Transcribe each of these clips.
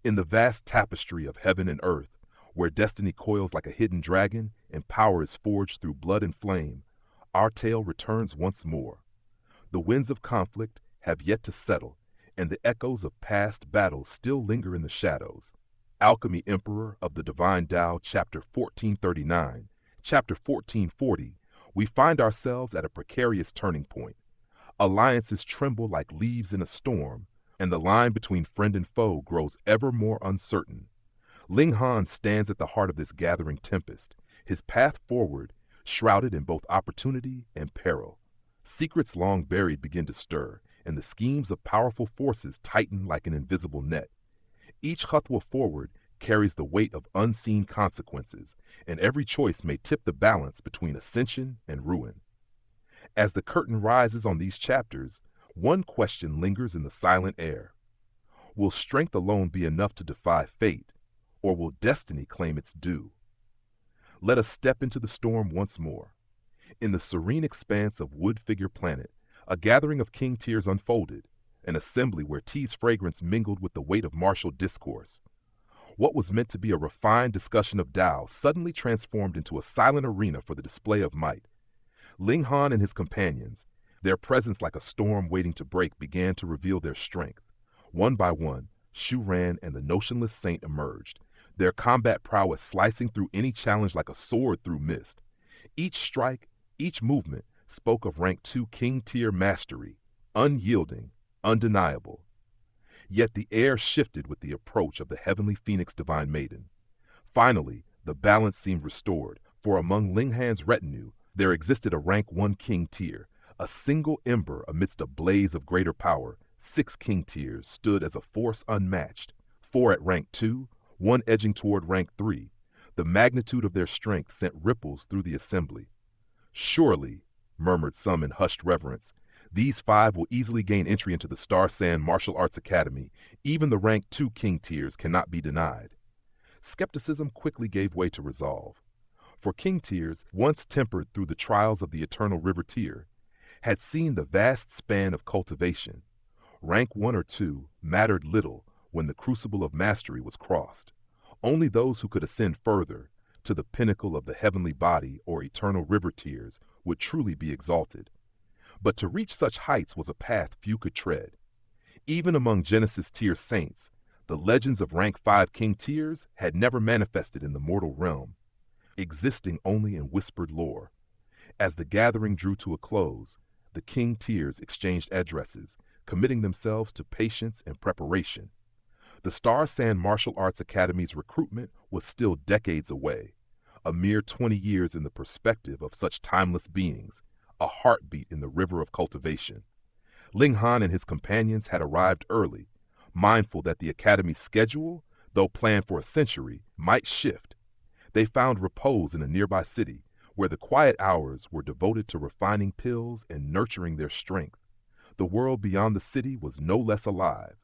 In the vast tapestry of heaven and earth, where destiny coils like a hidden dragon and power is forged through blood and flame, our tale returns once more. The winds of conflict have yet to settle, and the echoes of past battles still linger in the shadows. Alchemy Emperor of the Divine Dao Chapter 1439, Chapter 1440, we find ourselves at a precarious turning point. Alliances tremble like leaves in a storm, and the line between friend and foe grows ever more uncertain. Ling Han stands at the heart of this gathering tempest, his path forward shrouded in both opportunity and peril. Secrets long buried begin to stir, and the schemes of powerful forces tighten like an invisible net. Each khutwa forward carries the weight of unseen consequences, and every choice may tip the balance between ascension and ruin. As the curtain rises on these chapters, one question lingers in the silent air. Will strength alone be enough to defy fate, or will destiny claim its due? Let us step into the storm once more. In the serene expanse of Wood Figure Planet, a gathering of king tears unfolded, an assembly where tea's fragrance mingled with the weight of martial discourse. What was meant to be a refined discussion of Tao suddenly transformed into a silent arena for the display of might. Ling Han and his companions, their presence like a storm waiting to break, began to reveal their strength. One by one, Shu Ran and the notionless saint emerged, their combat prowess slicing through any challenge like a sword through mist. Each strike, each movement spoke of rank 2 king-tier mastery, unyielding, undeniable. Yet the air shifted with the approach of the heavenly phoenix divine maiden. Finally, the balance seemed restored, for among Ling Han's retinue, there existed a rank 1 king tier, a single ember amidst a blaze of greater power. 6 king tiers stood as a force unmatched, 4 at rank 2, 1 edging toward rank 3. The magnitude of their strength sent ripples through the assembly. Surely, murmured some in hushed reverence, these 5 will easily gain entry into the Star Sand Martial Arts Academy. Even the rank 2 king tiers cannot be denied. Skepticism quickly gave way to resolve. For king tiers, once tempered through the trials of the eternal river tier, had seen the vast span of cultivation. Rank 1 or 2 mattered little when the crucible of mastery was crossed. Only those who could ascend further, to the pinnacle of the heavenly body or eternal river tiers, would truly be exalted. But to reach such heights was a path few could tread. Even among Genesis tier saints, the legends of rank 5 king tiers had never manifested in the mortal realm, existing only in whispered lore. As the gathering drew to a close, the king tiers exchanged addresses, committing themselves to patience and preparation. The Star Sand Martial Arts Academy's recruitment was still decades away, a mere 20 years in the perspective of such timeless beings, a heartbeat in the river of cultivation. Ling Han and his companions had arrived early, mindful that the Academy's schedule, though planned for a century, might shift. They found repose in a nearby city, where the quiet hours were devoted to refining pills and nurturing their strength. The world beyond the city was no less alive.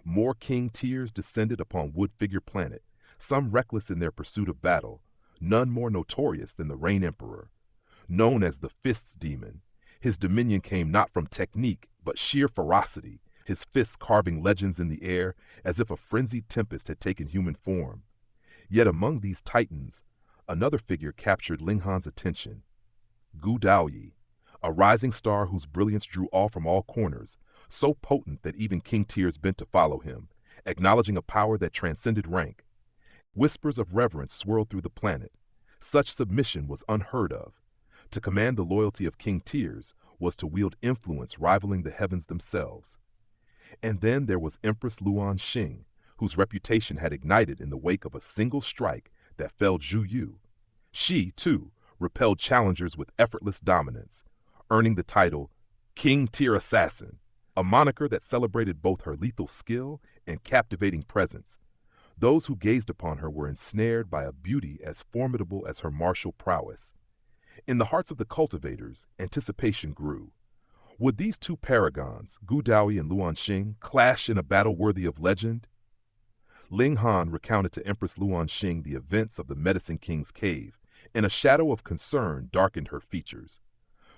More king tiers descended upon Wood Figure Planet, some reckless in their pursuit of battle, none more notorious than the Rain Emperor. Known as the Fists Demon, his dominion came not from technique, but sheer ferocity, his fists carving legends in the air as if a frenzied tempest had taken human form. Yet among these titans, another figure captured Ling Han's attention. Gu Daoyi, a rising star whose brilliance drew awe from all corners, so potent that even king tiers bent to follow him, acknowledging a power that transcended rank. Whispers of reverence swirled through the planet. Such submission was unheard of. To command the loyalty of king tiers was to wield influence rivaling the heavens themselves. And then there was Empress Luan Xing, whose reputation had ignited in the wake of a single strike that felled Zhu Yu. She, too, repelled challengers with effortless dominance, earning the title King Tier Assassin, a moniker that celebrated both her lethal skill and captivating presence. Those who gazed upon her were ensnared by a beauty as formidable as her martial prowess. In the hearts of the cultivators, anticipation grew. Would these 2 paragons, Gu Daoyi and Luan Xing, clash in a battle worthy of legend? Ling Han recounted to Empress Luan Xing the events of the Medicine King's cave, and a shadow of concern darkened her features.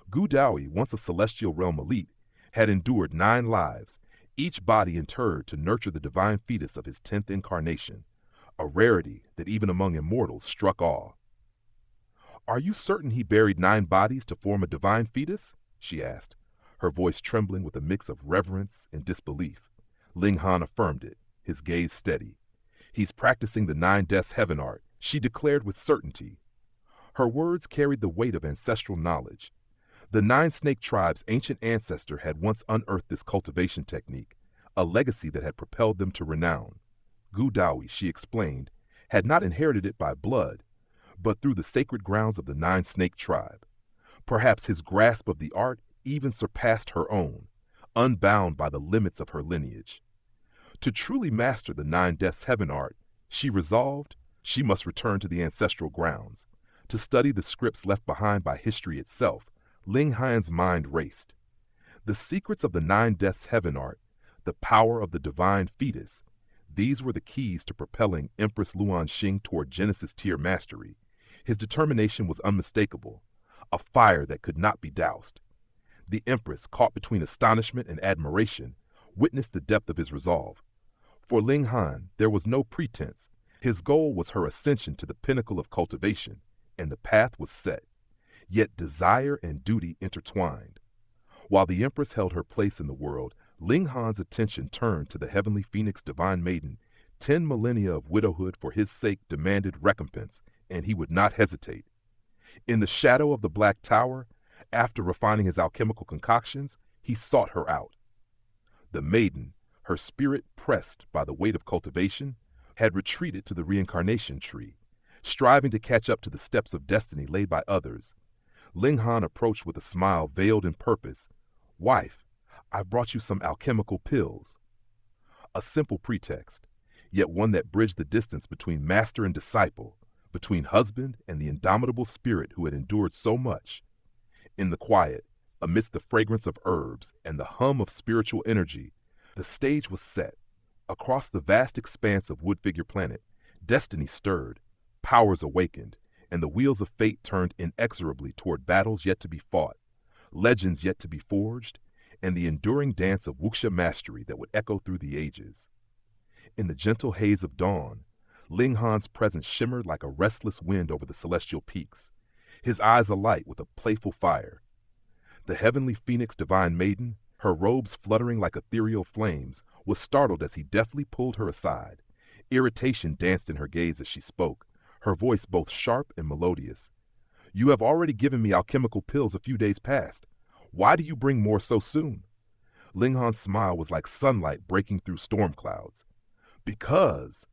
Gu Daoyi, once a celestial realm elite, had endured 9 lives, each body interred to nurture the divine fetus of his 10th incarnation, a rarity that even among immortals struck awe. "Are you certain he buried 9 bodies to form a divine fetus?" she asked, her voice trembling with a mix of reverence and disbelief. Ling Han affirmed it, his gaze steady. "He's practicing the 9 deaths heaven art," she declared with certainty. Her words carried the weight of ancestral knowledge. The 9 snake tribe's ancient ancestor had once unearthed this cultivation technique, a legacy that had propelled them to renown. Gu Dawi, she explained, had not inherited it by blood, but through the sacred grounds of the 9 snake tribe. Perhaps his grasp of the art even surpassed her own, unbound by the limits of her lineage. To truly master the 9 deaths heaven art, she resolved she must return to the ancestral grounds. To study the scripts left behind by history itself, Ling Han's mind raced. The secrets of the 9 deaths heaven art, the power of the divine fetus, these were the keys to propelling Empress Luan Xing toward Genesis tier mastery. His determination was unmistakable, a fire that could not be doused. The Empress, caught between astonishment and admiration, witnessed the depth of his resolve. For Ling Han, there was no pretense. His goal was her ascension to the pinnacle of cultivation, and the path was set. Yet desire and duty intertwined. While the Empress held her place in the world, Ling Han's attention turned to the heavenly phoenix divine maiden. 10 millennia of widowhood for his sake demanded recompense, and he would not hesitate. In the shadow of the Black Tower, after refining his alchemical concoctions, he sought her out. The maiden, her spirit pressed by the weight of cultivation, had retreated to the reincarnation tree, striving to catch up to the steps of destiny laid by others. Ling Han approached with a smile veiled in purpose. "Wife, I've brought you some alchemical pills." A simple pretext, yet one that bridged the distance between master and disciple, between husband and the indomitable spirit who had endured so much. In the quiet, amidst the fragrance of herbs and the hum of spiritual energy, the stage was set. Across the vast expanse of Wood Figure Planet, destiny stirred, powers awakened, and the wheels of fate turned inexorably toward battles yet to be fought, legends yet to be forged, and the enduring dance of wuxia mastery that would echo through the ages. In the gentle haze of dawn, Ling Han's presence shimmered like a restless wind over the celestial peaks, his eyes alight with a playful fire. The heavenly phoenix divine maiden, her robes fluttering like ethereal flames, was startled as he deftly pulled her aside. Irritation danced in her gaze as she spoke, her voice both sharp and melodious. "You have already given me alchemical pills a few days past. Why do you bring more so soon?" Ling Han's smile was like sunlight breaking through storm clouds. "Because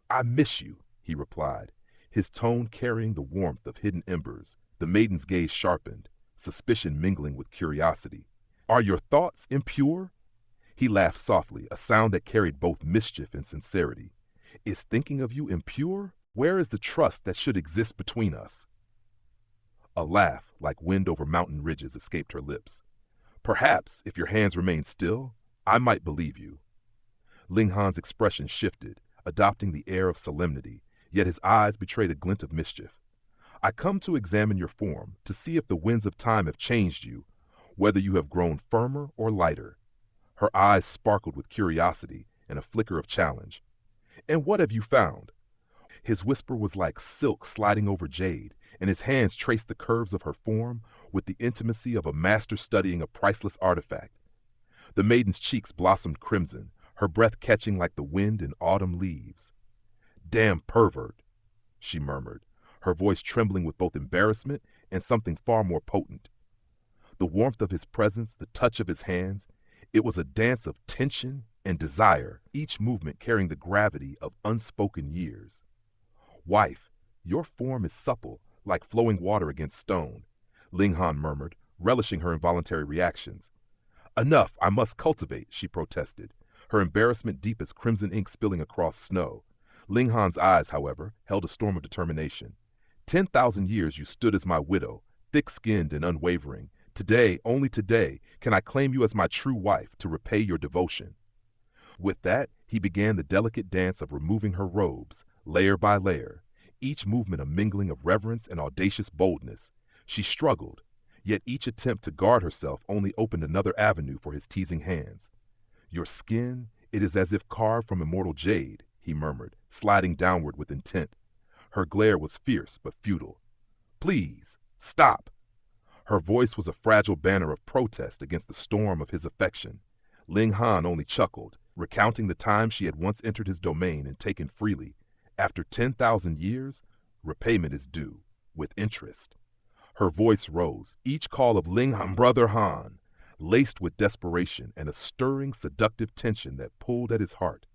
I miss you," he replied, his tone carrying the warmth of hidden embers. The maiden's gaze sharpened, suspicion mingling with curiosity. "Are your thoughts impure?" He laughed softly, a sound that carried both mischief and sincerity. "Is thinking of you impure? Where is the trust that should exist between us?" A laugh, like wind over mountain ridges, escaped her lips. "Perhaps, if your hands remain still, I might believe you." Ling Han's expression shifted, adopting the air of solemnity, yet his eyes betrayed a glint of mischief. "I come to examine your form, to see if the winds of time have changed you, whether you have grown firmer or lighter." Her eyes sparkled with curiosity and a flicker of challenge. "And what have you found?" His whisper was like silk sliding over jade, and his hands traced the curves of her form with the intimacy of a master studying a priceless artifact. The maiden's cheeks blossomed crimson, her breath catching like the wind in autumn leaves. "Damn pervert," she murmured, her voice trembling with both embarrassment and something far more potent. The warmth of his presence, the touch of his hands, it was a dance of tension and desire, each movement carrying the gravity of unspoken years. "Wife, your form is supple, like flowing water against stone," Ling Han murmured, relishing her involuntary reactions. "Enough, I must cultivate," she protested, her embarrassment deep as crimson ink spilling across snow. Ling Han's eyes, however, held a storm of determination. 10,000 years you stood as my widow, thick-skinned and unwavering. Today, only today, can I claim you as my true wife to repay your devotion." With that, he began the delicate dance of removing her robes, layer by layer, each movement a mingling of reverence and audacious boldness. She struggled, yet each attempt to guard herself only opened another avenue for his teasing hands. Your skin, it is as if carved from immortal jade, he murmured, sliding downward with intent. Her glare was fierce but futile. Please, stop! Her voice was a fragile banner of protest against the storm of his affection. Ling Han only chuckled, recounting the time she had once entered his domain and taken freely. After 10,000 years, repayment is due, with interest. Her voice rose, each call of Ling Han, brother Han, laced with desperation and a stirring, seductive tension that pulled at his heart.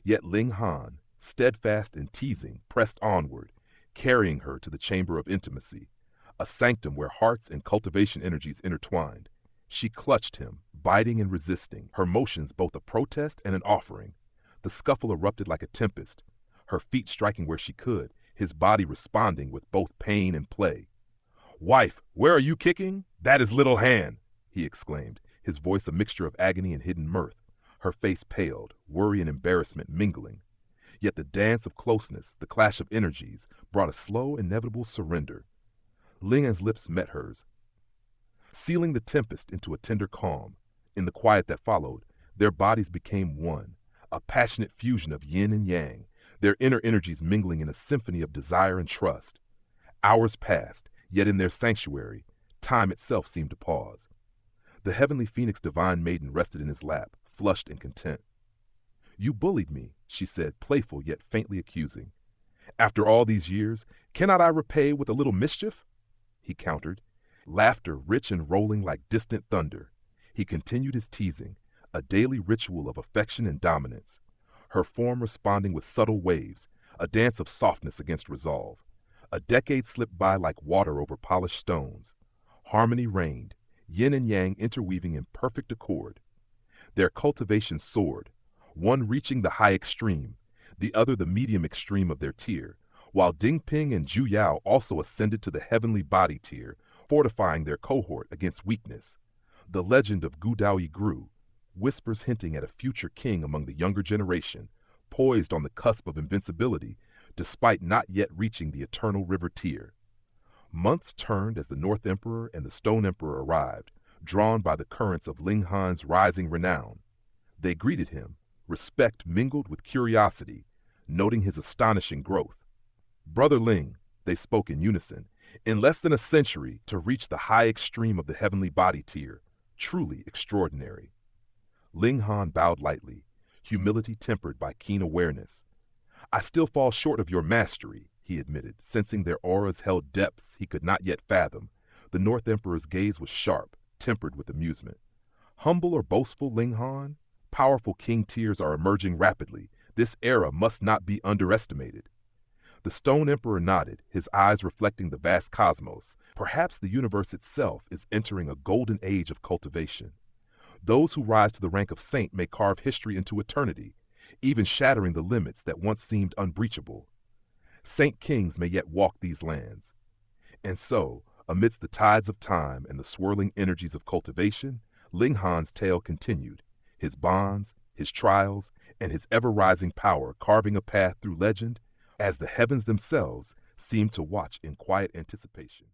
Yet Ling Han, steadfast and teasing, pressed onward, carrying her to the chamber of intimacy, a sanctum where hearts and cultivation energies intertwined. She clutched him, biting and resisting, her motions both a protest and an offering. The scuffle erupted like a tempest, her feet striking where she could, his body responding with both pain and play. "Wife, where are you kicking? That is little Han," he exclaimed, his voice a mixture of agony and hidden mirth. Her face paled, worry and embarrassment mingling. Yet the dance of closeness, the clash of energies, brought a slow, inevitable surrender. Ling Han's lips met hers, sealing the tempest into a tender calm. In the quiet that followed, their bodies became one, a passionate fusion of yin and yang, their inner energies mingling in a symphony of desire and trust. Hours passed, yet in their sanctuary, time itself seemed to pause. The heavenly phoenix divine maiden rested in his lap, flushed and content. "You bullied me," she said, playful yet faintly accusing. "After all these years, cannot I repay with a little mischief?" He countered, laughter rich and rolling like distant thunder. He continued his teasing, a daily ritual of affection and dominance. Her form responding with subtle waves, a dance of softness against resolve. A decade slipped by like water over polished stones. Harmony reigned, yin and yang interweaving in perfect accord. Their cultivation soared, one reaching the high extreme, the other the medium extreme of their tier, while Dingping and Zhu Yao also ascended to the heavenly body tier, fortifying their cohort against weakness. The legend of Gu Daoyi grew, whispers hinting at a future king among the younger generation, poised on the cusp of invincibility, despite not yet reaching the eternal river tier. Months turned as the North Emperor and the Stone Emperor arrived, drawn by the currents of Ling Han's rising renown. They greeted him, respect mingled with curiosity, noting his astonishing growth. "Brother Ling," they spoke in unison, "in less than a century to reach the high extreme of the heavenly body tier, truly extraordinary." Ling Han bowed lightly, humility tempered by keen awareness. "I still fall short of your mastery," he admitted, sensing their auras held depths he could not yet fathom. The North Emperor's gaze was sharp, tempered with amusement. "Humble or boastful, Ling Han? Powerful king tiers are emerging rapidly. This era must not be underestimated." The Stone Emperor nodded, his eyes reflecting the vast cosmos. Perhaps the universe itself is entering a golden age of cultivation. Those who rise to the rank of saint may carve history into eternity, even shattering the limits that once seemed unbreachable. Saint kings may yet walk these lands. And so, amidst the tides of time and the swirling energies of cultivation, Ling Han's tale continued, his bonds, his trials, and his ever-rising power carving a path through legend as the heavens themselves seemed to watch in quiet anticipation.